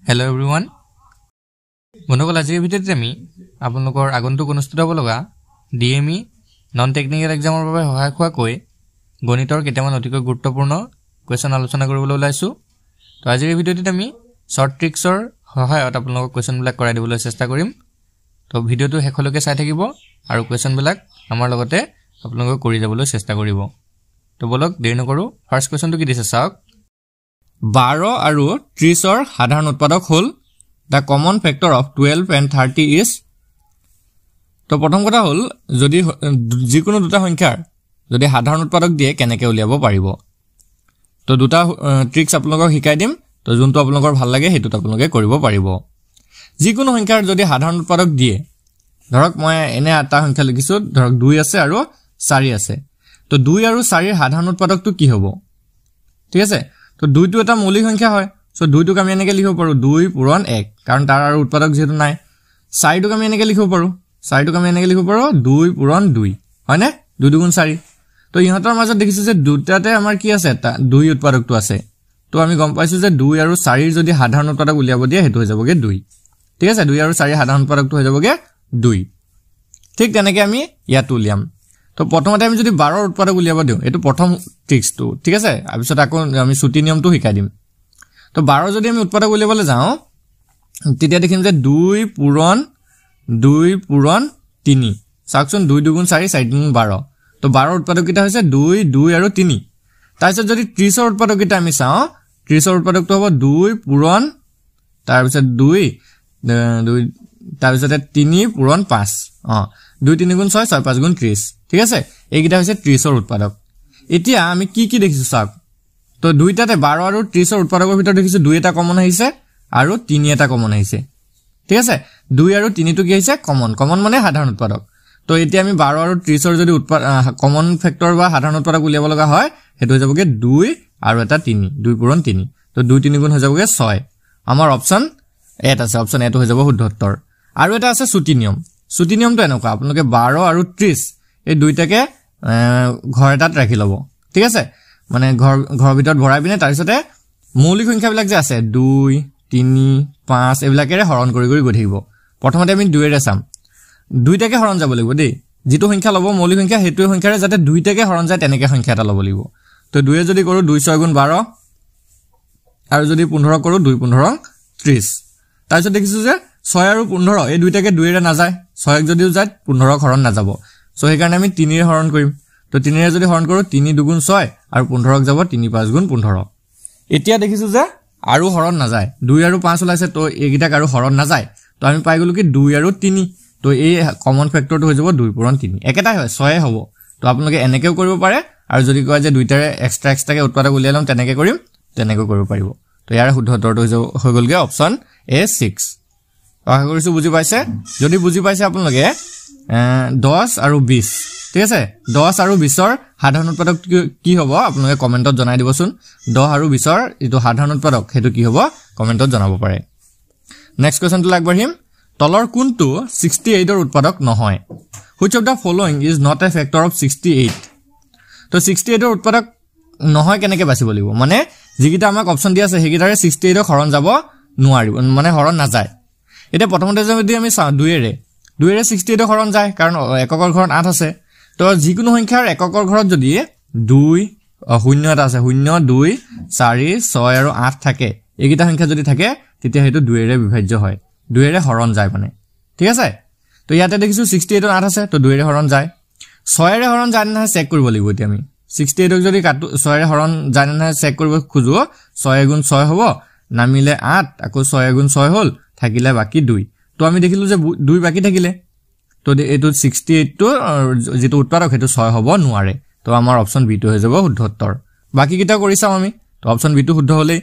Hello everyone. বন্ধুসকল আজিৰ ভিডিঅ'টোত আমি আপোনালোকৰ আগন্তুক অনুষ্ঠিত হ'ব লগা ডিএমই নন টেকনিক্যাল এক্সামৰ বাবে সহায়ক হোৱাকৈ গণিতৰ কেইটামান অতিকৈ গুৰুত্বপূৰ্ণ কোৱেশ্চন আলোচনা কৰিবলৈ ওলাইছো। তো আজিৰ ভিডিঅ'টোত আমি শৰ্ট ট্ৰিক্সৰ সহায়ত আপোনালোকক কোৱেশ্চনবিলাক কৰাই দিবলৈ চেষ্টা কৰিম। তো ভিডিঅ'টো শেষলৈকে চাই থাকিব আৰু কোৱেশ্চনবিলাক আমাৰ লগতে আপোনালোকে কৰি যাবলৈ চেষ্টা কৰিব। তো বলক দেৰি নকৰো, ফাৰ্স্ট কোৱেশ্চনটো কি দিছে চাওক। 12 আৰু 30ৰ সাধাৰণ উৎপাদক হ'ল the common factor of 12 and 30 is তো প্ৰথম কথা হ'ল যদি যিকোনো দুটা সংখ্যাৰ যদি সাধাৰণ উৎপাদক দিয়ে কেনেকৈ উলিয়াব পাৰিব। তো দুটা ট্ৰিক্স আপোনালোকক শিকাই দিম। তো যোনটো আপোনালোকৰ ভাল লাগে হেতুত আপোনালোকে কৰিব পাৰিব। যিকোনো সংখ্যাৰ যদি সাধাৰণ উৎপাদক দিয়ে, ধৰক মই এনে এটা সংখ্যা লিখিছো, ধৰক 2 আছে আৰু 4 আছে। তো 2 আৰু 4ৰ সাধাৰণ উৎপাদকটো কি হ'ব? ঠিক আছে, তো 2টো এটা মৌলিক সংখ্যা হয়। সো 2টোক আমি এনেকৈ লিখিব পাৰো 2 পূৰণ 1, কাৰণ তাৰ আৰু উৎপাদক যেহেতু নাই। 4টোক আমি এনেকৈ লিখিব পাৰো 2 পূৰণ 2, হয় নে? 2 2 4। তো ইহঁতৰ মাজত দেখিছো যে দুটাতে আমাৰ কি আছে, এটা 2 উৎপাদকটো আছে। তো আমি গম পাইছো যে 2 আৰু 4ৰ যদি সাধাৰণ উৎপাদক উলিয়াব দিয়ে হেতু হৈ যাবগে 2। ঠিক আছে, 2 আৰু 4ৰ সাধাৰণ উৎপাদকটো হৈ যাবগে 2। ঠিক তেনেকৈ আমি ইয়াত উলিয়াম। তো প্ৰথমতে আমি যদি 12ৰ উৎপাদক উলিয়াব দিওঁ, এটো প্ৰথম ট্ৰিক্সটো। ঠিক আছে, তাৰপিছত আকৌ আমি ছুটি নিয়মটো শিকাই দিম। তো 12 যদি আমি উৎপাদক উলিয়াবলৈ যাওঁ তেতিয়া দেখিম যে 2 পূৰণ 3। চাওকচোন 2 2 4 4 2 12। তো 12ৰ উৎপাদক কিটা হৈছে 2 2 আৰু 3। তাৰপিছত যদি 30ৰ উৎপাদক কিটা আমি চাওঁ, 30ৰ উৎপাদকটো হ'ব 2 পূৰণ তাৰপিছত 2 তাৰপিছত 3 পূৰণ 5। 2 3 গুণ 6 6 5 গুণ 30। ঠিক আছে, এইকিটা হৈছে 30ৰ উৎপাদক। এতিয়া আমি কি দেখিছো চাওক। তো দুইটাতে 12 আৰু 30ৰ উৎপাদকৰ ভিতৰত দেখিছো 2 এটা কমন আহিছে আৰু 3 এটা কমন আহিছে। ঠিক আছে, 2 আৰু 3টো কি আহিছে? কমন মানে সাধাৰণ উৎপাদক। তো এতিয়া আমি 12 আৰু 30ৰ যদি কমন ফেক্টৰ বা সাধাৰণ উৎপাদক উলিয়াব লগা হয় হেতু হৈ যাবগে 2 আৰু এটা 3, 2 পূৰণ 3। তো 2 3 গুণ হৈ যাবগে 6। আমাৰ অপচন এত আছে, অপচন এটো হৈ যাব শুদ্ধ উত্তৰ। আৰু এটা আছে ছুটি নিয়ম। ছুটি নিয়মটো এনেকুৱা, আপোনালোকে 12 আৰু 30 এই দুইটাকে ঘৰ এটাত ৰাখি ল'ব। ঠিক আছে, মানে ঘৰৰ ভিতৰত ভৰাই পিনে তাৰপিছতে মৌলিক সংখ্যাবিলাক যে আছে 2 3 5 এইবিলাকেৰে হৰণ কৰি গৈ থাকিব। প্ৰথমতে আমি 2ৰে চাম, দুইটাকে হৰণ যাব লাগিব দেই। যিটো সংখ্যা ল'ব মৌলিক সংখ্যা সেইটো সংখ্যাৰে যাতে দুইটাকে হৰণ যায় তেনেকৈ সংখ্যা এটা ল'ব লাগিব। তো 2 যদি কৰো 2 6 গুণ 12 আৰু যদি 15 কৰো 2 15 30। তাৰপিছত দেখিছো যে 6 আৰু 15 এই দুইটাকে 2ৰে নাযায়, 6ক যদিও যায় 15ক হৰণ নাযাব। সো সেইকাৰণে আমি 3ৰে হৰণ কৰিম। তো 3ৰে যদি হৰণ কৰো 3 2 গুণ 6 আৰু 15ক যাব 3 5 গুণ 15। এতিয়া দেখিছো যে আৰু হৰণ নাযায়, 2 আৰু 5 ওলাইছে। তো এইকিটাক আৰু হৰণ নাযায়। তো আমি পাই গলো কি 2 আৰু 3। তো এই কমন ফেক্টৰটো হৈ যাব 2 পূৰণ 3, একেটাই হয় 6 হ'ব। তো আপোনালোকে এনেকেও কৰিব পাৰে, আৰু যদি কয় যে দুইটাৰে এক্সট্ৰাকে উৎপাদক উলিয়াই লম তেনেকৈ কৰিম, তেনেকৈ কৰিব পাৰিব। তো ইয়াৰ শুদ্ধ উত্তৰটো হৈ গ'লগে অপচন A6। আশা কৰিছো বুজি পাইছে। যদি বুজি পাইছে আপোনালোকে 10 আৰু 20, ঠিক আছে, 10 আৰু 20ৰ সাধাৰণ উৎপাদক কি হ'ব আপোনালোকে কমেণ্টত জনাই দিবচোন। 10 আৰু 20ৰ যিটো সাধাৰণ উৎপাদক সেইটো কি হ'ব কমেণ্টত জনাব পাৰে। নেক্সট কুৱেশ্যনটো আগবাঢ়িম। তলৰ কোনটো 68ৰ উৎপাদক নহয়? Which of the following is not a factor of 68? তো 68ৰ উৎপাদক নহয় কেনেকৈ বাচিব লাগিব, মানে যিকেইটা আমাক অপশ্যন দিয়া আছে সেইকেইটাৰে 68ক হৰণ যাব নোৱাৰিব, মানে হৰণ নাযায়। এতিয়া প্ৰথমতে যদি আমি চাওঁ 2ৰে 68ক হৰণ যায়, কাৰণ এককৰ ঘৰত 8 আছে। তো যিকোনো সংখ্যাৰ এককৰ ঘৰত যদি 2 0 এটা আছে, 0 2 4 6 আৰু 8 থাকে, এইকেইটা সংখ্যা যদি থাকে তেতিয়া সেইটো 2ৰে বিভাজ্য হয়, 2ৰে হৰণ যায় মানে। ঠিক আছে, তো ইয়াতে দেখিছো 68ত 8 আছে, তো 2ৰে হৰণ যায়। 6ৰে হৰণ যায় নে নহয় চেক কৰিব লাগিব। এতিয়া আমি 68ক যদি 6ৰে হৰণ যায় নে নহয় চেক কৰিব খোজো, 6 গুণ 6 হ'ব, নামিলে 8, আকৌ 6 গুণ 6 হ'ল, থাকিলে বাকী 2। তো আমি দেখিলো যে 2 বাকী থাকিলে, তো এইটো 68টো যিটো উৎপাদক সেইটো 6 হ'ব নোৱাৰে। তো আমাৰ অপচন বিটো হৈ যাব শুদ্ধ উত্তৰ। বাকী কেইটা কৰি চাওঁ আমি, তো অপচন বিটো শুদ্ধ হ'লেই।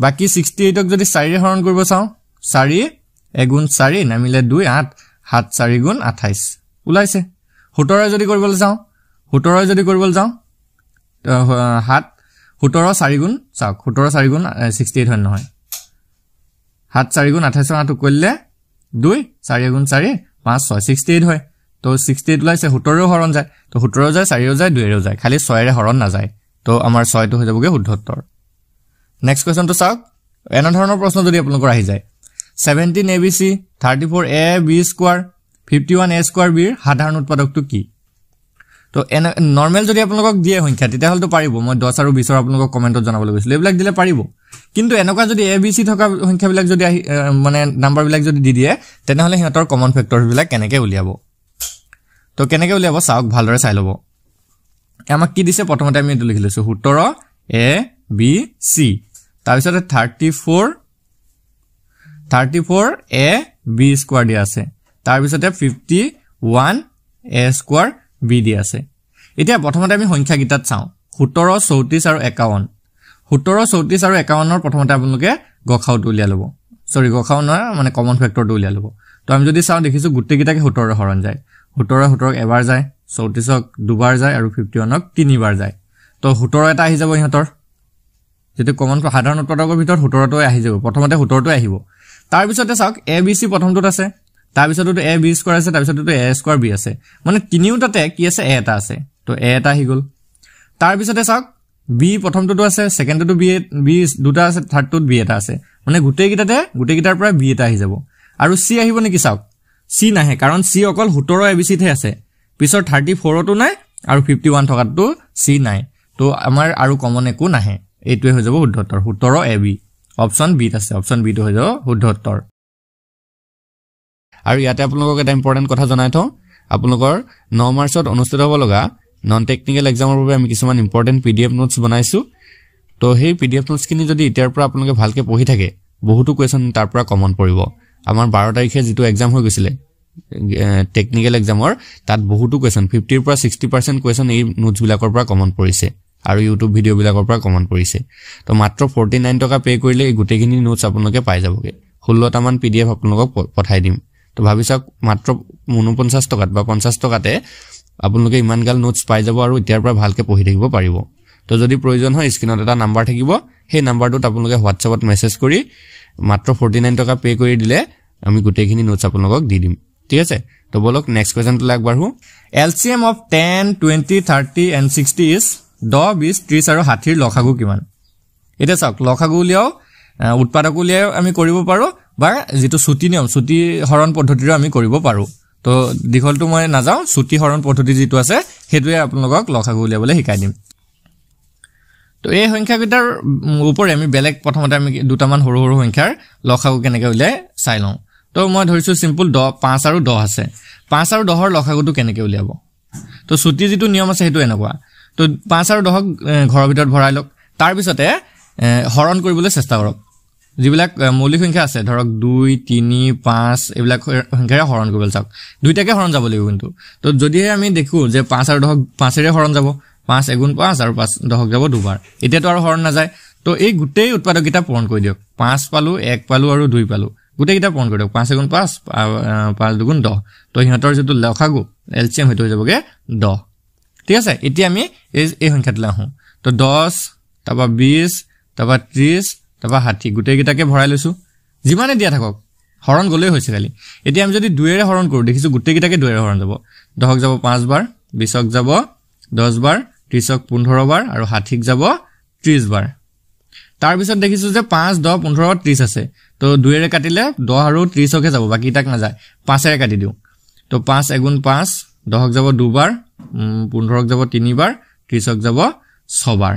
বাকী 68ক যদি 4ৰে হৰণ কৰিব চাওঁ, 4 গুণ 4 নামিলে 2 8, 7 4 গুণ 28 ওলাইছে। 17ৰে যদি কৰিবলৈ যাওঁ 7 17 4 গুণ চাওক, 17 4 গুণ 68 হয় নহয়, 7 4 গুণ 28 8 কৰিলে 2 4 গুণ 4 5 6 68 হয়। তো 68 ওলাইছে, 17ৰেও হৰণ যায়, তো 17ৰেও যায় 4ৰেও যায় 2ৰেও যায়, খালি 6ৰে হৰণ নাযায়। তো আমাৰ 6টো হৈ যাবগে শুদ্ধ উত্তৰ। নেক্সট কুৱেশ্যনটো চাওক। এনে ধৰণৰ প্ৰশ্ন যদি আপোনালোকৰ আহি যায় 17 abc 34ab square 51a square b সাধাৰণ উৎপাদকটো কি তো নৰমাল যদি আপোনালোকক দিয়ে সংখ্যা তেতিয়া হলতো পাৰিব মই 10 আৰু 20 আপোনালোকক কমেন্টত জনাবলৈ গৈছিল এইবিলাক দিলে পাৰিব কিন্তু এনেকুৱা যদি abc থকা সংখ্যাবিলাক যদি মানে নাম্বাৰ বিলাক যদি দি দিয়ে তেনেহলে হিহঁতৰ কমন ফেক্টৰছ বিলাক কেনেকৈ উলিয়াব তো কেনেকৈ উলিয়াব চাওক ভালদৰে চাই লব আমাক কি দিছে প্ৰথমতে আমি এটো লিখি লৈছো 17 a b c তাৰ পিছতে 34 a b স্কয়াৰ দিয়া আছে তাৰ পিছতে 51 a স্কয়াৰ b দিয়া আছে এতিয়া প্ৰথমতে আমি সংখ্যা গিতাত চাও 17 34 আৰু 51 17 34 আৰু 51 ৰ প্ৰথমতে আপোনালোকে গখাউটো উলিয়া লব সৰি গখাউ নহয় মানে কমন ফেক্টৰটো উলিয়া লব তো আমি যদি চাও দেখিছো গুটেই গিটাকে 17 ৰ হৰণ যায় 17 এবাৰ যায় 34ক দুবাৰ যায় আৰু 51ক তিনিবাৰ যায় তো 17 এটা আহি যাব ইহঁতৰ যেটো কমন সাধাৰণ উৎপাদকৰ ভিতৰত 17 টো আহি যাব প্ৰথমতে 17 টো আহিব তাৰ পিছতে চাওক abc প্ৰথমটোত আছে তাৰ পিছতো a b স্কয়াৰ আছে তাৰ পিছতো a স্কয়াৰ b আছে মানে তিনিওটাতে কি আছে a এটা আছে তো a এটা আহি গল তাৰ পিছতে চাওক b প্ৰথমটোতো আছে সেকেন্ডটো b দুটা আছে থাৰ্ডটোত b এটা আছে মানে গুটেই গিটাৰ পৰা b এটা আহি যাব আৰু c আহিব নেকি চাওক c নাহে কাৰণ c অকল 17 abc তে আছে পিছৰ 34 টো নাই আৰু 51 থকাটো c নাই তো আমাৰ আৰু কমন একো নাহে এইটোৱে হৈ যাব শুদ্ধ উত্তৰ 17 ab অপচন বি আছে অপচন বি টো হৈ যাব শুদ্ধ উত্তৰ আৰু ইয়াতে আপোনালোকক এটা ইম্পৰ্টেন্ট কথা জনাই থওঁ আপোনালোকৰ 9 মাৰ্চত অনুষ্ঠিত হ'ব লগা নন টেকনিক্যাল এক্সামৰ বাবে আমি কিছুমান ইম্পৰ্টেন্ট পিডিএফ নোটস বনাইছো তো সেই পিডিএফ নোটস কিনি যদি ইতিয়াৰ পৰা আপোনালোকে ভালকে পঢ়ি থাকে বহুতো কোৱেশ্চন তাৰ পৰা কমন পৰিব আমাৰ 12 তাৰিখে যেটো এক্সাম হৈ গৈছিলে টেকনিক্যাল এক্সামৰ তাত বহুতো কোৱেশ্চন 50 ৰ পৰা 60% কোৱেশ্চন এই নোটস বিলাকৰ পৰা কমন পৰিছে আৰু ইউটিউব ভিডিও বিলাকৰ পৰা কমন পৰিছে তো মাত্ৰ 49 টকা পে কৰিলে এই গুটেখিনি নোটস আপোনালোকে পাই যাবগে 16 টা মান পিডিএফ আপোনালোকক পঠাই দিম তো ভাবিছক মাত্ৰ 49 টকাত বা 50 টকাতে আপোনালোকে ইমান গাল নোটস পাই যাব আৰু ইতিয়াৰ পৰা ভালকে পঢ়ি থাকিব পাৰিব তো যদি প্ৰয়োজন হয় স্ক্ৰিনত এটা নাম্বাৰ থাকিব সেই নাম্বাৰটোত আপোনালোকে হোৱাটছআপত মেছেজ কৰি মাত্ৰ 49 টকা পে কৰি দিলে আমি গুটেখিনি নোটস আপোনালোকক দি দিম ঠিক আছে তো বলক next কোৱেশ্চনটো আগবাঢ়ো LCM of 10 20 30 and 60 is 10 20 30 আৰু 60 ৰ লসাগু কিমান এটা চাওক লসাগু উলিয়াও উৎপাদক উলিয়াও আমি কৰিব পাৰো বা যেটো সুতি নিয়ম সুতি হৰণ পদ্ধতিৰে আমি কৰিব পাৰো তো দীঘলটো মই নাযাও সুতি হৰণ পদ্ধতি যেটো আছে হেতুৱে আপোনালোকক লসাগু উলিয়াবলৈ শিকাই দিম তো এই সংখ্যাকেইটাৰ ওপৰে আমি বেলেগ প্ৰথমতে আমি দুটামান সৰু সৰু সংখ্যাৰ লসাগু কেনেকৈ উলিয়াই চাই লওঁ তো মই ধৰিছো সিম্পল 5 আৰু 10 আছে 5 আৰু 10 ৰ লসাগুটো কেনেকৈ উলিয়াব তো সুতি যেটো নিয়ম আছে হেতু এনেকুৱা তো 5 আৰু 10ক ঘৰৰ ভিতৰত ভৰাই লওক তাৰ পিছতে হৰণ কৰিবলৈ চেষ্টা কৰক যিবিলাক মৌলিক সংখ্যা আছে ধৰক 2 3 5 এইবিলাক সংখ্যাৰে হৰণ কৰিবলৈ চাওক দুইটাকে হৰণ যাব লাগিব কিন্তু তো যদি আমি দেখো যে 5 আৰু 10ক 5 ৰে হৰণ যাব 5 * 5 আৰু 5 10ক যাব দুবাৰ এতিয়াতো আৰু হৰণ নাযায় তো এই গুটেই উৎপাদকটা পূৰণ কৰি দিয়ক 5 পালো 1 পালো আৰু 2 পালো গুটেইটা পূৰণ কৰি দিয়ক 5 * 5 5 2 10 তো হিহঁতৰ যেটো লসাগু এলচিএম হেতু হৈ যাবগে 10 ঠিক আছে এতিয়া আমি এই সংখ্যাটো আহো তো 10 তাবা 20 তাবা 30 তাবা 60 গুটেইটাকে ভৰাই লৈছো যিমানে দিয়া থাকক হৰণ গলৈ হৈছে খালি এতিয়া আমি যদি 2 এৰে হৰণ কৰো দেখিছো গুটেইটাকে 2 এৰে হৰণ যাব 10ক যাব 5 বাৰ 20ক যাব 10 বাৰ 30ক 15 বাৰ আৰু 60ক যাব 30 বাৰ তাৰ পিছত দেখিছো যে 5 10 15 30 আছে তো 2 এৰে কাটিলে 10 আৰু 30কে যাব বাকি তাক না যায় 5 এৰে কাটি দিও তো 5 * 5 10ক যাব 2 বাৰ 15ক যাব 3 বাৰ 30ক যাব 6 বাৰ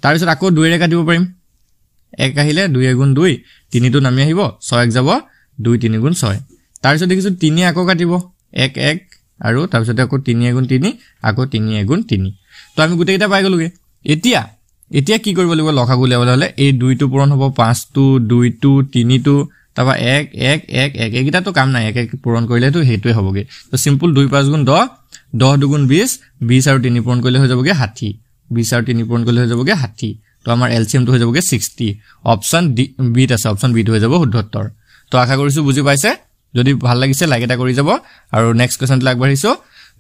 তাৰ পিছত আকৌ 2 এৰে কাটিব পাৰিম 1 আহিলে 2 * 2 3 টো নামি আহিব 6ক যাব 2 3 * 6 তাৰ পিছত দেখিছো 3 আকৌ কাটিব 1 1 আৰু তাৰ পিছত আকৌ 3 * 3 আকৌ 3 * 3 তো আমি গুটেইটা পাই গলোগে এতিয়া কি কৰিব লাগিব লসাগু উলিয়াবলৈ হলে এই 2 টো পূৰণ হ'ব 5 টো 2 টো 3 টো তাবা 1 1 1 1 এইটা তো কাম নাই 1 1 পূৰণ কৰিলে তো হেতুৱে হ'বগে তো সিম্পল 2 5 * 10 10 2 * 20 20 আৰু 3 পূৰণ কৰিলে হৈ যাবগে 60 20 আৰু 3 পূৰণ কৰিলে হৈ যাবগে 60 তো আমাৰ এলচিএম টো হৈ যাবগে 60 অপচন বি আছে অপচন বি টো হৈ যাব শুদ্ধ উত্তৰ তো আশা কৰিছো বুজি পাইছে যদি ভাল লাগিছে লাইক এটা কৰি যাব আৰু নেক্সট কোৱেশ্চনটো আগবাঢ়িছো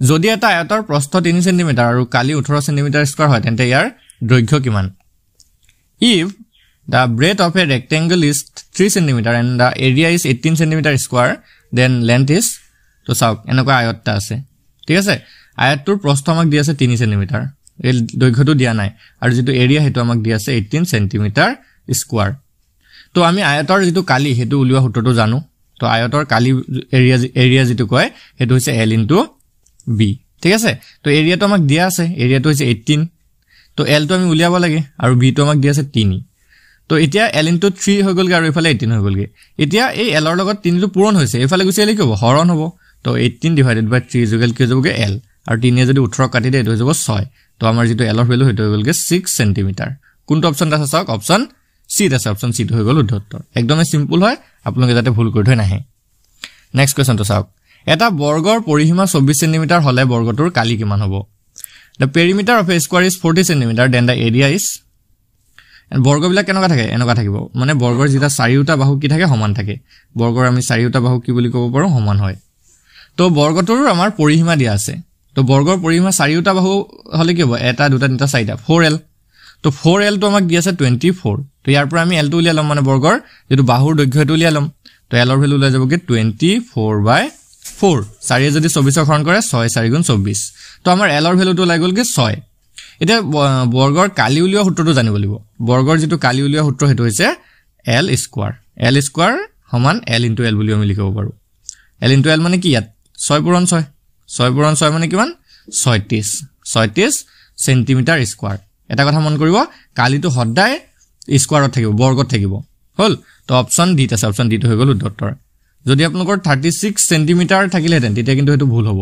যদি এটা আয়তৰ প্ৰস্থ 3 সেমি আৰু কালি 18 সেমি স্কয়াৰ হয় তেন্তে ইয়াৰ দৈৰ্ঘ্য কিমান if the breadth of a rectangle is 3 cm and the area is 18 cm square then length is তো চাওক এনেকুৱা আয়তটা আছে ঠিক আছে আয়তটোৰ প্ৰস্থ আমাক দিয়া আছে 3 cm এই দৈৰ্ঘ্যটো দিয়া নাই আৰু যেটো এৰিয়া হেতু আমাক দিয়া আছে 18 cm স্কয়াৰ তো আমি আয়তৰ যেটো কালি হেতু উলিওৱা সূত্ৰটো জানো তো আয়তৰ কালি এৰিয়া যেটো কয় হেতু হৈছে L * B ঠিক আছে তো এৰিয়াটো আমাক দিয়া আছে এৰিয়াটো হৈছে 18 তো L টো আমি উলিয়াব লাগে আৰু B টো আমাক দিয়া আছে 3 তো এতিয়া L * 3 হৈ গলগে আৰু ইফালে 18 হৈ গলগে এতিয়া এই L ৰ লগত 3 টো পূৰণ হৈছে ইফালে গুছি আহিলে কি হ'ব হৰণ হ'ব তো 18 / 3 ইকুৱেল কি হ'বগে L আৰু 3 এ যদি 18 কাটি দিয়ে এটো হৈ যাব 6 তো আমাৰ যেটো L ৰ ভ্যালু হেতু হৈ গলগে 6 সেন্টিমিটাৰ কোনটো অপচন আছে চাওক অপচন সি আছে অপচন সি হৈ গল উত্তৰ একদমই সিম্পল হয় আপোনালোকে যাতে ভুল কৰি থৈ নাহে নেক্সট কোৱেশ্চন তো চাওক এটা বৰ্গৰ পৰিসীমা 24 সেন্টিমিটাৰ হলে বৰ্গটোৰ কালি কিমান হ'ব the perimeter of a square is 40 centimeter then the area is বৰ্গবিলাক কেনেকুৱা থাকে এনেকুৱা থাকিব মানে বৰ্গৰ যেটা চাৰিওটা বাহু কি থাকে সমান থাকে বৰ্গৰ আমি চাৰিওটা বাহু কি বুলি ক'ব পাৰো সমান হয় তো বৰ্গটোৰ আমাৰ পৰিসীমা দিয়া আছে তো বৰ্গৰ পৰিসীমা চাৰিওটা বাহু হলে কি হ'ব এটা দুটা তিনিটা চাৰিটা 4L তো 4L তো আমাক দিয়া আছে 24 তো ইয়াৰ পৰা আমি L টো উলিয়াই লম মানে বৰ্গৰ যেটো বাহুৰ দৈৰ্ঘ্যটো উলিয়াই লম তো L ৰ ভ্যালু উলাই যাবগে 24/4 চাৰিয়ে যদি 24 হৰণ কৰে 6 4 * 24 তো আমাৰ L ৰ ভ্যালুটো উলাই গলগে 6 এটা বৰ্গৰ কালি উলিওৱা সূত্ৰটো জানিব লাগিব বৰ্গৰ যেটো কালি উলিওৱা সূত্ৰ হেতু হৈছে L স্কয়াৰ সমান L * L বুলি আমি লিখিব পাৰো L * L মানে কি ইয়াত 6 পূৰণ 6 6 পূৰণ 6 মানে কিমান 36 সেন্টিমিটাৰ স্কয়াৰ এটা কথা মন কৰিব কালিটো সদায় স্কয়াৰত থাকিব বৰ্গত থাকিব হল তো অপচন ডি আছে অপচন ডি টো হৈ গল উত্তৰ যদি আপোনালোকৰ 36 সেন্টিমিটাৰ থাকিলেহেঁতেন তেতিয়া কিন্তু হেতু ভুল হ'ব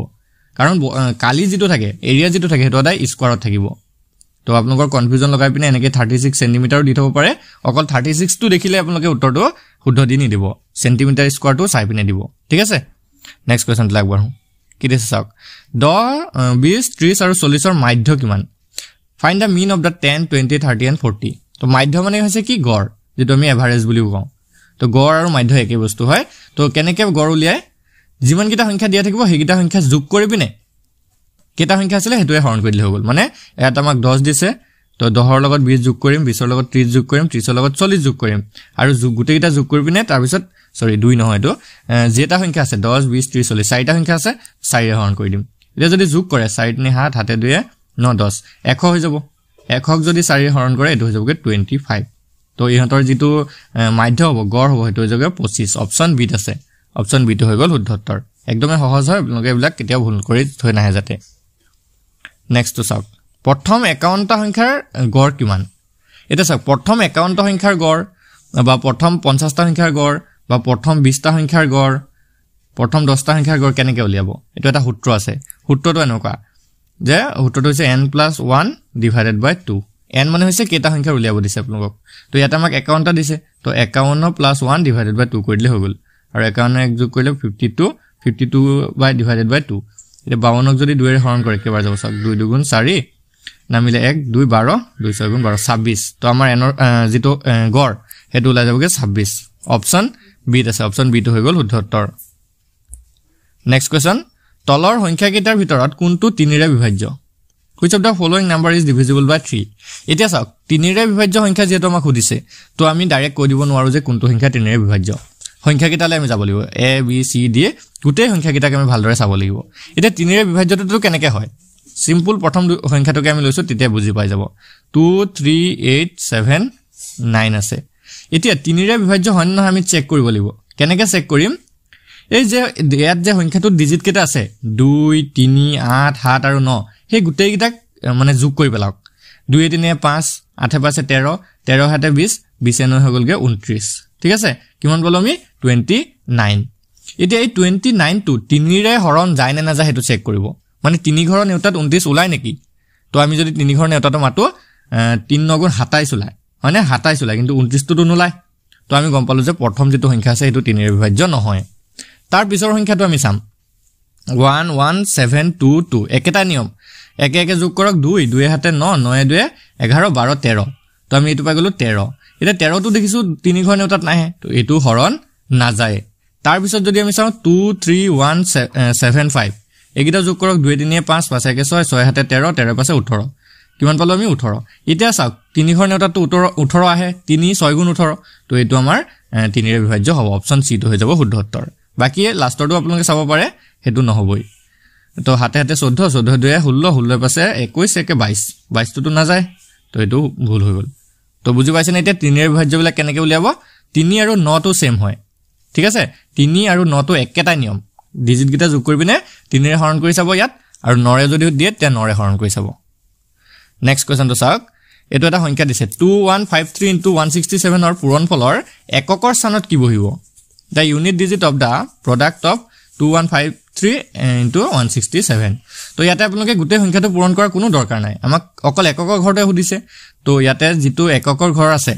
কাৰণ কালি যেটো থাকে এৰিয়া যেটো থাকে হেতু সদায় স্কয়াৰত থাকিব তো আপোনালোকৰ কনফিউজন লগাই পিনে এনেকে 36 সেন্টিমিটাৰ দি থব পাৰে অকল 36 টো দেখিলে আপোনালোকে উত্তৰটো শুদ্ধ দি নি দিব সেন্টিমিটাৰ স্কয়াৰটো চাই পিনে দিব ঠিক আছে নেক্সট কোৱেশ্চন লাগবাৰ কি দিছে চাওক 10 20 30 আৰু 40 ৰ মাধ্য কিমান find the mean of the 10 20 30 and 40 তো মাধ্য মানে হৈছে কি গড় যেটো আমি এভাৰেজ বুলি কওঁ তো গড় আৰু মাধ্য একে বস্তু হয় তো কেনেকে গড় উলিয়ায় যিমান কিটা সংখ্যা দিয়া থাকিব হেগিটা সংখ্যা যোগ কৰি পিনে কেটা সংখ্যা আছিল হেতুৱে হৰণ কৰি দিলে হৈ গল মানে এটা আমাক 10 দিছে তো 10 ৰ লগত 20 যোগ কৰিম 20 ৰ লগত 30 যোগ কৰিম 30 ৰ লগত 40 যোগ কৰিম আৰু গুটেকিটা যোগ কৰি পিনে তাৰ পিছত সৰি 2 নহয় তো যেটা সংখ্যা আছে 10 20 30 40 চাৰিটা সংখ্যা আছে 4 হৰণ কৰি দিম এতিয়া যদি যোগ কৰে 4 নি হাত হাতে 2 9 10 100 হৈ যাব 100 যদি 4 হৰণ কৰে এটো হৈ যাবগে 25 তো ইহঁতৰ যেটো মাধ্য হ'ব গড় হ'ব হেতু হৈ যাবগে 25 অপচন বি আছে অপচন বি টো হৈ গল শুদ্ধ উত্তৰ একদমই সহজ হয় আপোনালোকে এইবিলাক কেতিয়াও ভুল কৰি থৈ নাহে যাতে নেক্সট তো চাওক প্ৰথম 51টা সংখ্যাৰ গড় কিমান এটা চাওক প্ৰথম 51টা সংখ্যাৰ গড় বা প্ৰথম 50টা সংখ্যাৰ গড় বা প্ৰথম 20টা সংখ্যাৰ গড় প্ৰথম 10টা সংখ্যাৰ গড় কেনেকৈ উলিয়াব এটো এটা সূত্ৰ আছে সূত্ৰটো এনেকুৱা যে সূত্ৰটো হৈছে n + 1 / 2 n মানে হৈছে কেটা সংখ্যা উলিয়াব দিছে আপোনালোকক তো ইয়াত আমাক 51টা দিছে তো 51 + 1 / 2 কৰি দিলে হৈ গল আৰু 51 এক যোগ কৰিলে 52 / 2 এটা 52ক যদি 2 এৰে হৰণ কৰে কেবাৰ যাব চাওক 2 2 * 4 নামিলে 1 2 12 2 6 * 12 26 তো আমাৰ n যেটো গড় হেতু উলাই যাবগে 26 অপচন বি আছে অপচন বি টো হৈ গল শুদ্ধ উত্তৰ নেক্সট কোৱেশ্চন তলৰ সংখ্যা কেইটাৰ ভিতৰত কোনটো 3 ৰে বিভাজ্য which of the following number is divisible by 3 এতিয়া চাওক 3 ৰে বিভাজ্য সংখ্যা যেটো আমাক খুদিছে তো আমি ডাইৰেক্ট কৈ দিব নোৱাৰো যে কোনটো সংখ্যা 3 ৰে বিভাজ্য সংখ্যা কেইটালে আমি যাব লাগিব a b c d গুটে সংখ্যা কেইটাকে আমি ভালদৰে চাব লাগিব এটা 3 ৰে বিভাজ্যটো কেনেকৈ হয় সিম্পল প্ৰথম সংখ্যাটোকে আমি লৈছো তেতিয়া বুজি পাই যাব 2 3 8 7 9 আছে এতিয়া 3 ৰে বিভাজ্য হয় না আমি চেক কৰিব লাগিব কেনেকৈ চেক কৰিম এই যে ইয়াত যে সংখ্যাটো ডিজিট কেটা আছে 2 3 8 7 আৰু 9 হে গুটেই কিটা মানে যোগ কৰি পেলাওক 2 3 5 8 5 13 13 7 20 20 9 হৈ গলগে 29 ঠিক আছে কিমান বল আমি 29 এতিয়া এই 29 টো 3 ৰে হৰণ যায় না যায় হেতু চেক কৰিব মানে 3 ঘৰৰ নেউতাত 29 উলাই নেকি তো আমি যদি 3 ঘৰৰ নেউতাটো মাতো 3 9 গুণ 27 উলাই মানে 27 উলাই কিন্তু 29 টো নুলাই তো আমি গম পালো যে প্ৰথম যেটো সংখ্যা আছে হেতু 3 ৰে বিভাজ্য নহয় তাৰ পিছৰ সংখ্যাটো আমি চাম 1 1 7 2 2 একেটা নিয়ম একে একে যোগ কৰক 2 2 হাতে 9 9 2 11 12 13 তো আমি এটো পাই গলো 13 এটা 13 টো দেখিছো 3 ঘৰ নেউতাত নাহে তো এটো হৰণ না যায় তাৰ পিছত যদি আমি চাও 2 3 1 7 5 একিটা যোগ কৰক 2 3 5 5 1 6 6 হাতে 13 13 পাছে 18 কিমান পালো আমি 18 এতিয়া চাওক 3 ঘৰ নেউতাত 18 আহে 3 6 গুণ 18 তো এটো আমাৰ 3 ৰে বিভাজ্য হ'ব অপচন সি টো হৈ যাব শুদ্ধ উত্তৰ বাকি লাষ্টৰটো আপোনালোকে চাব পাৰে হেতু নহবই তো হাতে হাতে 14 14 2 16 16 পাছে 21 একে 22 22 টো না যায় তো এটো ভুল হৈ গল তো বুজি পাইছেনে এতিয়া 3 ৰে বিভাজ্য বিলাক কেনেকৈ উলিয়াব 3 আৰু 9 টো সেম হয় ঠিক আছে 3 আৰু 9 টো একেটা নিয়ম ডিজিট গিটা যোগ কৰিবিনে 3 ৰে হৰণ কৰি চাব ইয়াত আৰু 9 ৰে যদি দিয়ে তে 9 ৰে হৰণ কৰি চাব নেক্সট কোৱেশ্চন তো চাওক এটো এটা সংখ্যা দিছে 2153 into 167 অৰ পূৰণফলৰ এককৰ স্থানত কি বহিব the unit digit of the product of 2153 into 167 তো ইয়াতে আপোনালোকে গুটে সংখ্যাটো পূৰণ কৰাৰ কোনো দৰকাৰ নাই আমাক অকল এককৰ ঘৰতে সুধিছে তো ইয়াতে যেটো এককৰ ঘৰ আছে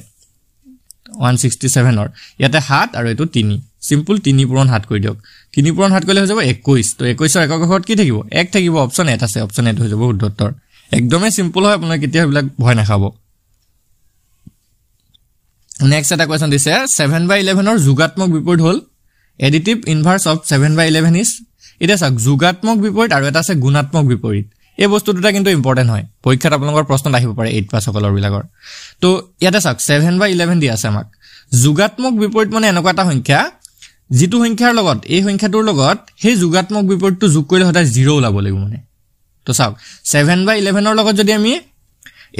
167 অৰ ইয়াতে 7 আৰু এটো 3 সিম্পল 3 পূৰণ 7 কৰি দিয়ক 3 পূৰণ 7 কৰিলে হৈ যাব 21 তো 21 অৰ এককৰ ঘৰত কি থাকিব 1 থাকিব অপচন 8 আছে অপচন 8 হৈ যাব শুদ্ধ উত্তৰ একদমই সিম্পল হয় আপোনালোকে কেতিয়া বিলাক ভয় নাখাব নেক্সট এটা কোৱেশ্চন দিছে 7/11 অৰ যোগাত্মক বিপৰীত হল এডিটিভ ইনভাৰ্স অফ 7/11 ইজ এটা চাওক যোগাত্মক বিপৰীত আৰু এটা আছে গুণাত্মক বিপৰীত এই বস্তু দুটা কিন্তু ইম্পৰ্টেন্ট হয় পৰীক্ষাত আপোনালোকৰ প্ৰশ্ন আহিব পাৰে 8 পাস সকলৰ বিলাকৰ তো ইয়াতে চাওক 7/11 দি আছে আমাক যোগাত্মক বিপৰীত মানে এনেকুৱা এটা সংখ্যা যিটো সংখ্যাৰ লগত এই সংখ্যাটোৰ লগত সেই যোগাত্মক বিপৰীতটো যোগ কৰিলে হঠাৎ 0 ওলাব লাগিব মানে তো চাওক 7/11 অৰ লগত যদি আমি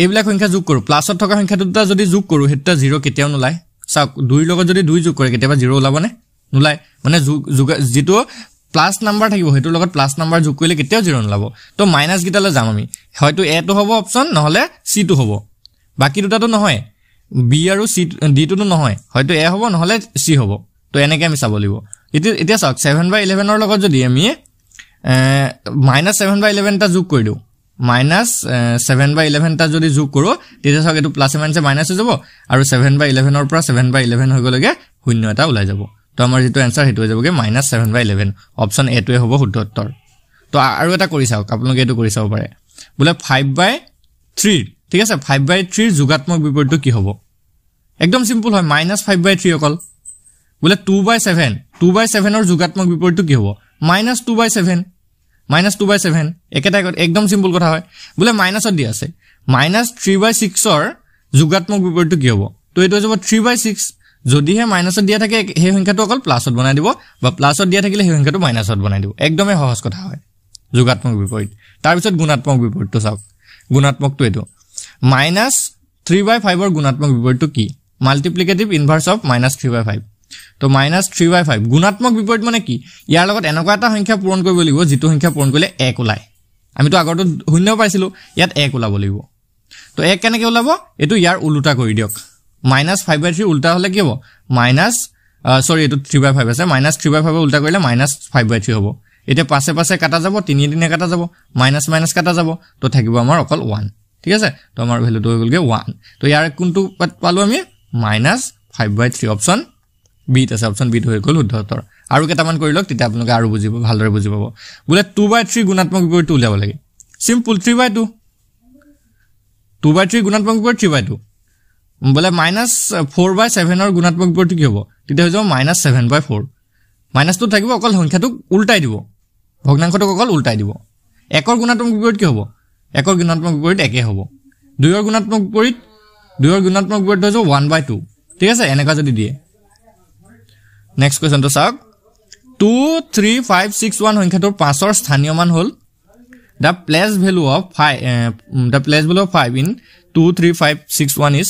এইবিলাক সংখ্যা যোগ কৰো প্লাসত থকা সংখ্যা দুটা যদি যোগ কৰো হেটা 0 কেতিয়াও নোলায় চাওক 2 লগত যদি 2 যোগ কৰে কেতিয়াবা 0 ওলাবনে নোলায় মানে যেটো প্লাস নাম্বাৰ থাকিব হেতুৰ লগত প্লাস নাম্বাৰ যোগ কৰিলে কেতিয়াও 0 নোলাব তো মাইনাস গিটালে যাম আমি হয়তো এ টো হ'ব অপচন নহলে সি টো হ'ব বাকি দুটাটো নহয় বি আৰু সি ডি টো নহয় হয়তো এ হ'ব নহলে সি হ'ব তো এনেকৈ আমি চাব লাগিব এতিয়া চাওক 7/11 অৰ লগত যদি আমি -7/11 টা যোগ কৰি দিও -7/11 টা যদি যোগ কৰো তেতিয়া চাওক এটো প্লাস মাইনাসে মাইনাস হৈ যাব আৰু 7/11 অৰ পৰা 7/11 হৈ গলগে শূন্য এটা ওলাই যাব তো আমাৰ যেটো आंसर হেতু হৈ যাবগে -7/11 অপচন এ টোৱে হ'ব শুদ্ধ উত্তৰ তো আৰু এটা কৰি চাওক আপোনালোকে এটো কৰি চাব পাৰে বলে 5/3 ঠিক আছে 5/3 যোগাত্মক বিপৰীতটো কি হ'ব একদম সিম্পল হয় -5/3 অকল বলে 2/7 অৰ যোগাত্মক বিপৰীতটো কি হ'ব -2/7 -2/7 একেটা একদম সিম্পল কথা হয় বলে মাইনাসত দি আছে -3/6 অৰ যোগাত্মক বিপৰীতটো কি হ'ব তো এটো হৈ যাব 3/6 যদি হে মাইনাসত দিয়া থাকে সেই সংখ্যাটো অকল প্লাসত বনাই দিব বা প্লাসত দিয়া থাকিলে সেই সংখ্যাটো মাইনাসত বনাই দিব একদমই সহজ কথা হয় যোগাত্মক বিপৰীত তাৰ পিছত গুণাত্মক বিপৰীতটো চাওক গুণাত্মকটো এটো -3/5 অৰ গুণাত্মক বিপৰীতটো কি মাল্টিপ্লিকেটিভ ইনভাৰ্স অফ -3/5 তো -3/5 গুণাত্মক বিপৰীত মানে কি ইয়াৰ লগত এনেকুৱা এটা সংখ্যা পূৰণ কৰিব লাগিব যেটো সংখ্যা পূৰণ কৰিলে 1 ওলায় আমিতো আগৰটো শূন্য পাইছিলো ইয়াত 1 ওলাব লাগিব তো 1 কেনেকৈ ওলাব এটো ইয়াৰ উল্টা কৰি দিয়ক -5/3 উল্টা হলে কি হ'ব সৰি এটো 3/5 আছে -3/5 উল্টা কৰিলে -5/3 হ'ব এটা পাছে পাছে কাটা যাব 3 দিনে কাটা যাব মাইনাস মাইনাস কাটা যাব তো থাকিব আমাৰ অকল 1 ঠিক আছে তো আমাৰ ভ্যালুটো হৈ গলগে 1 তো ইয়াৰ কোনটো পালো আমি -5/3 অপচন বি আছে অপচন বি হৈ গল শুদ্ধ উত্তৰ আৰু কেটামান কৰি লওক তেতিয়া আপোনালোকে আৰু বুজিব ভালদৰে বুজি পাব বলে 2/3 গুণাত্মক বিপৰীতটো উলিয়াব লাগে সিম্পল 3/2 2/3 গুণাত্মক বিপৰীত 3/2 বলে -4/7 অৰ গুণাত্মক বিপৰীতটো কি হ'ব তেতিয়া হৈ যাব -7/4 মাইনাসটো থাকিব অকল সংখ্যাটো উল্টাই দিব ভগ্নাংশটো অকল উল্টাই দিব একৰ গুণাত্মক বিপৰীত কি হ'ব একৰ গুণাত্মক বিপৰীত একে হ'ব দুইৰ গুণাত্মক বিপৰীত হৈ যাব 1/2 ঠিক আছে এনেকা যদি দিয়ে নেক্সট কোৱেশ্চন তো চাওক 23561 সংখ্যাটোৰ 5 অৰ স্থানীয় মান হ'ল the place value of 5 in 23561 is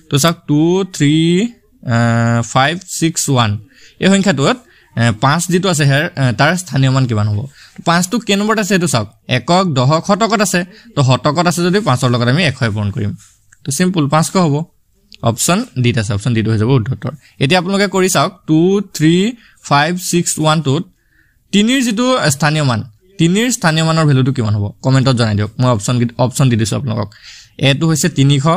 তো চাওক 23561 এই সংখ্যাটোত 5 যেটো আছে হেৰ তাৰ স্থানীয় মান কিমান হ'ব 5 টো কে নম্বৰত আছে এটো চাওক একক দহক শতকত আছে তো শতকত আছে যদি 5 ৰ লগত আমি 100 পূৰণ কৰিম তো সিম্পল 5 ক হ'ব অপচন ডি আছে অপচন ডি হৈ যাব শুদ্ধ উত্তৰ এতিয়া আপোনালোকে কৰি চাওক 23561 টোত 3 ৰ যেটো স্থানীয় মান 3 ৰ স্থানীয় মানৰ ভ্যালুটো কিমান হ'ব কমেন্টত জনাই দিয়ক মই অপচন দি দিছো আপোনালোকক এ টো হৈছে 300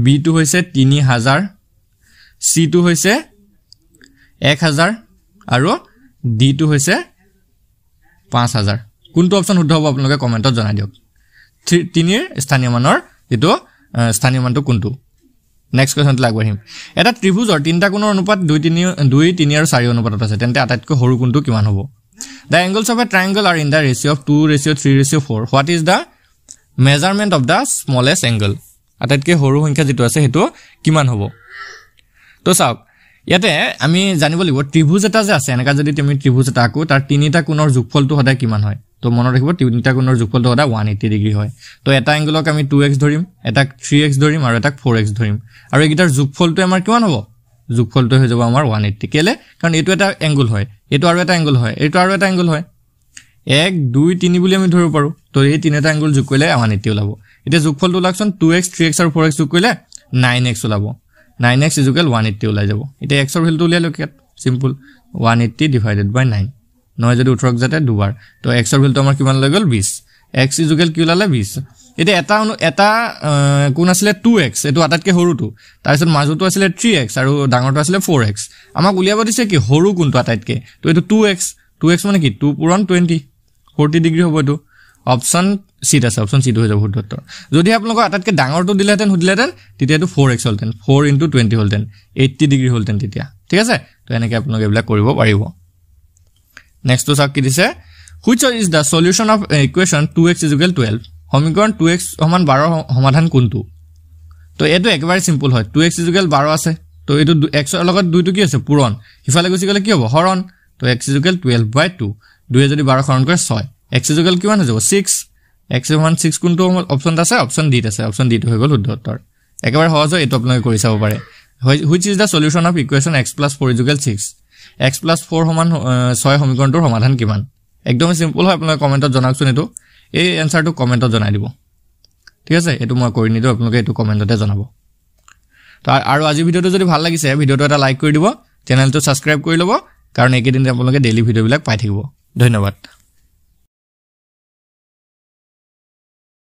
বি টো হৈছে 3000 সি টো হৈছে 1000 আৰু ডি টো হৈছে 5000 কোনটো অপচন শুদ্ধ হ'ব আপোনালোকে কমেন্টত জনাই দিয়ক 3 ৰ স্থানীয় মানৰ যেটো স্থানীয় মানটো কোনটো নেক্সট কোৱেশ্চন লাগবহিম এটা ত্ৰিভুজৰ তিনটা কোণৰ অনুপাত 2 3 আৰু 4 অনুপাতত আছে তেন্তে আটাইতকৈ সৰু কোণটো কিমান হ'ব The angles of a triangle are in the ratio of 2:3:4 what is the measurement of the smallest angle আটাইতকৈ সৰু সংখ্যা যেটো আছে হেতু কিমান হ'ব তো চাওক ইয়াতে আমি জানিব লাগিব ত্ৰিভুজ এটা যে আছে এনেকা যদি তুমি ত্ৰিভুজ এটা আকো তাৰ তিনিটা কোণৰ যোগফলটো সদায় কিমান হয় তো মনত ৰাখিব তিনিটা কোণৰ যোগফলটো সদায় 180 ডিগ্ৰী হয় তো এটা এংগলক আমি 2x ধৰিম এটা 3x ধৰিম আৰু এটা 4x ধৰিম আৰু এইগিটাৰ যোগফলটো আমাৰ কিমান হ'ব যোগফলটো হৈ যাব আমাৰ 180 কেলে কাৰণ এইটো এটা এংগল হয় এইটো আৰু এটা এংগল হয় এইটো আৰু এটা এংগল হয় 1 2 3 বুলি আমি ধৰিব পাৰো তো এই তিনিটা এংগল যোগ কৰিলে 180 ওলাব এতিয়া যোগফলটো লাগছন 2x 3x আৰু 4x যোগ কৰিলে 9x ওলাব 9x = 180 ওলাই যাব এতিয়া x ৰ ভ্যালুটো উলিয়াই লওক ইয়াত সিম্পল 180 ডিভাইডেড বাই 9 নহয় যদি 18 যাতে দুবাৰ তো x ৰ ভ্যালুটো আমাৰ কিমান লৈ গল 20 x = কি ওলালে 20 এটা এটা কোন আছিল 2x এটো আটাতকে হৰুটো তাৰপিছত মাজুটো আছিল 3x আৰু ডাঙৰটো আছিল 4x আমাক উলিয়াব দিছে কি হৰু কোনটো আটাতকে তো এটো 2x মানে কি 2 পূৰণ 20 40 ডিগ্ৰী হ'ব এটো অপচন সি আছে অপচন সি টো হৈ যাব উত্তৰ যদি আপোনালোক আটাতকে ডাঙৰটো দিলেহেঁতেন হুদিলেহেঁতেন তেতিয়া এটো 4x হলতেন 4 * 20 হলতেন 80 ডিগ্ৰী হলতেন তেতিয়া ঠিক আছে তো এনেকৈ আপোনালোক এবিলাক কৰিব পাৰিব নেক্সট তো চাওক কি দিছে which is the solution of equation 2x = 12 সমীকৰণ 2x সমান 12 সমাধান কোনটো তো এটো একেবাৰে সিম্পল হয় 2x = 12 আছে তো এটো x ৰ লগত 2 টো কি আছে পূৰণ ইফালে গুছি গলে কি হ'ব হৰণ তো x = 12/2 2 যদি 12 হৰণ কৰে 6 x = কিমান হৈ যাব 6 x = 6 কোনটো অপচন আছে অপচন ডি আছে অপচন ডি টো হৈ গল উত্তৰ একেবাৰে সহজ হয় এটো আপোনালোকে কৰি চাব পাৰে which is the solution of equation x + 4 = 6 x + 4 সমান 6 সমীকৰণটোৰ সমাধান কিমান একদম সিম্পল হয় আপোনালোকে কমেন্টত জনাওকচোন এটো এই এনসাৰটো কমেন্টত জনাই দিব ঠিক আছে এটো মই কৰি নিদো আপোনালোকে এটো কমেন্টতে জনাব তো আৰু আজি ভিডিওটো যদি ভাল লাগিছে ভিডিওটো এটা লাইক কৰি দিব চেনেলটো সাবস্ক্ৰাইব কৰি লব কাৰণ এইকেদিন আপোনালোকে ডেইলি ভিডিওবিলাক পাই থাকিব ধন্যবাদ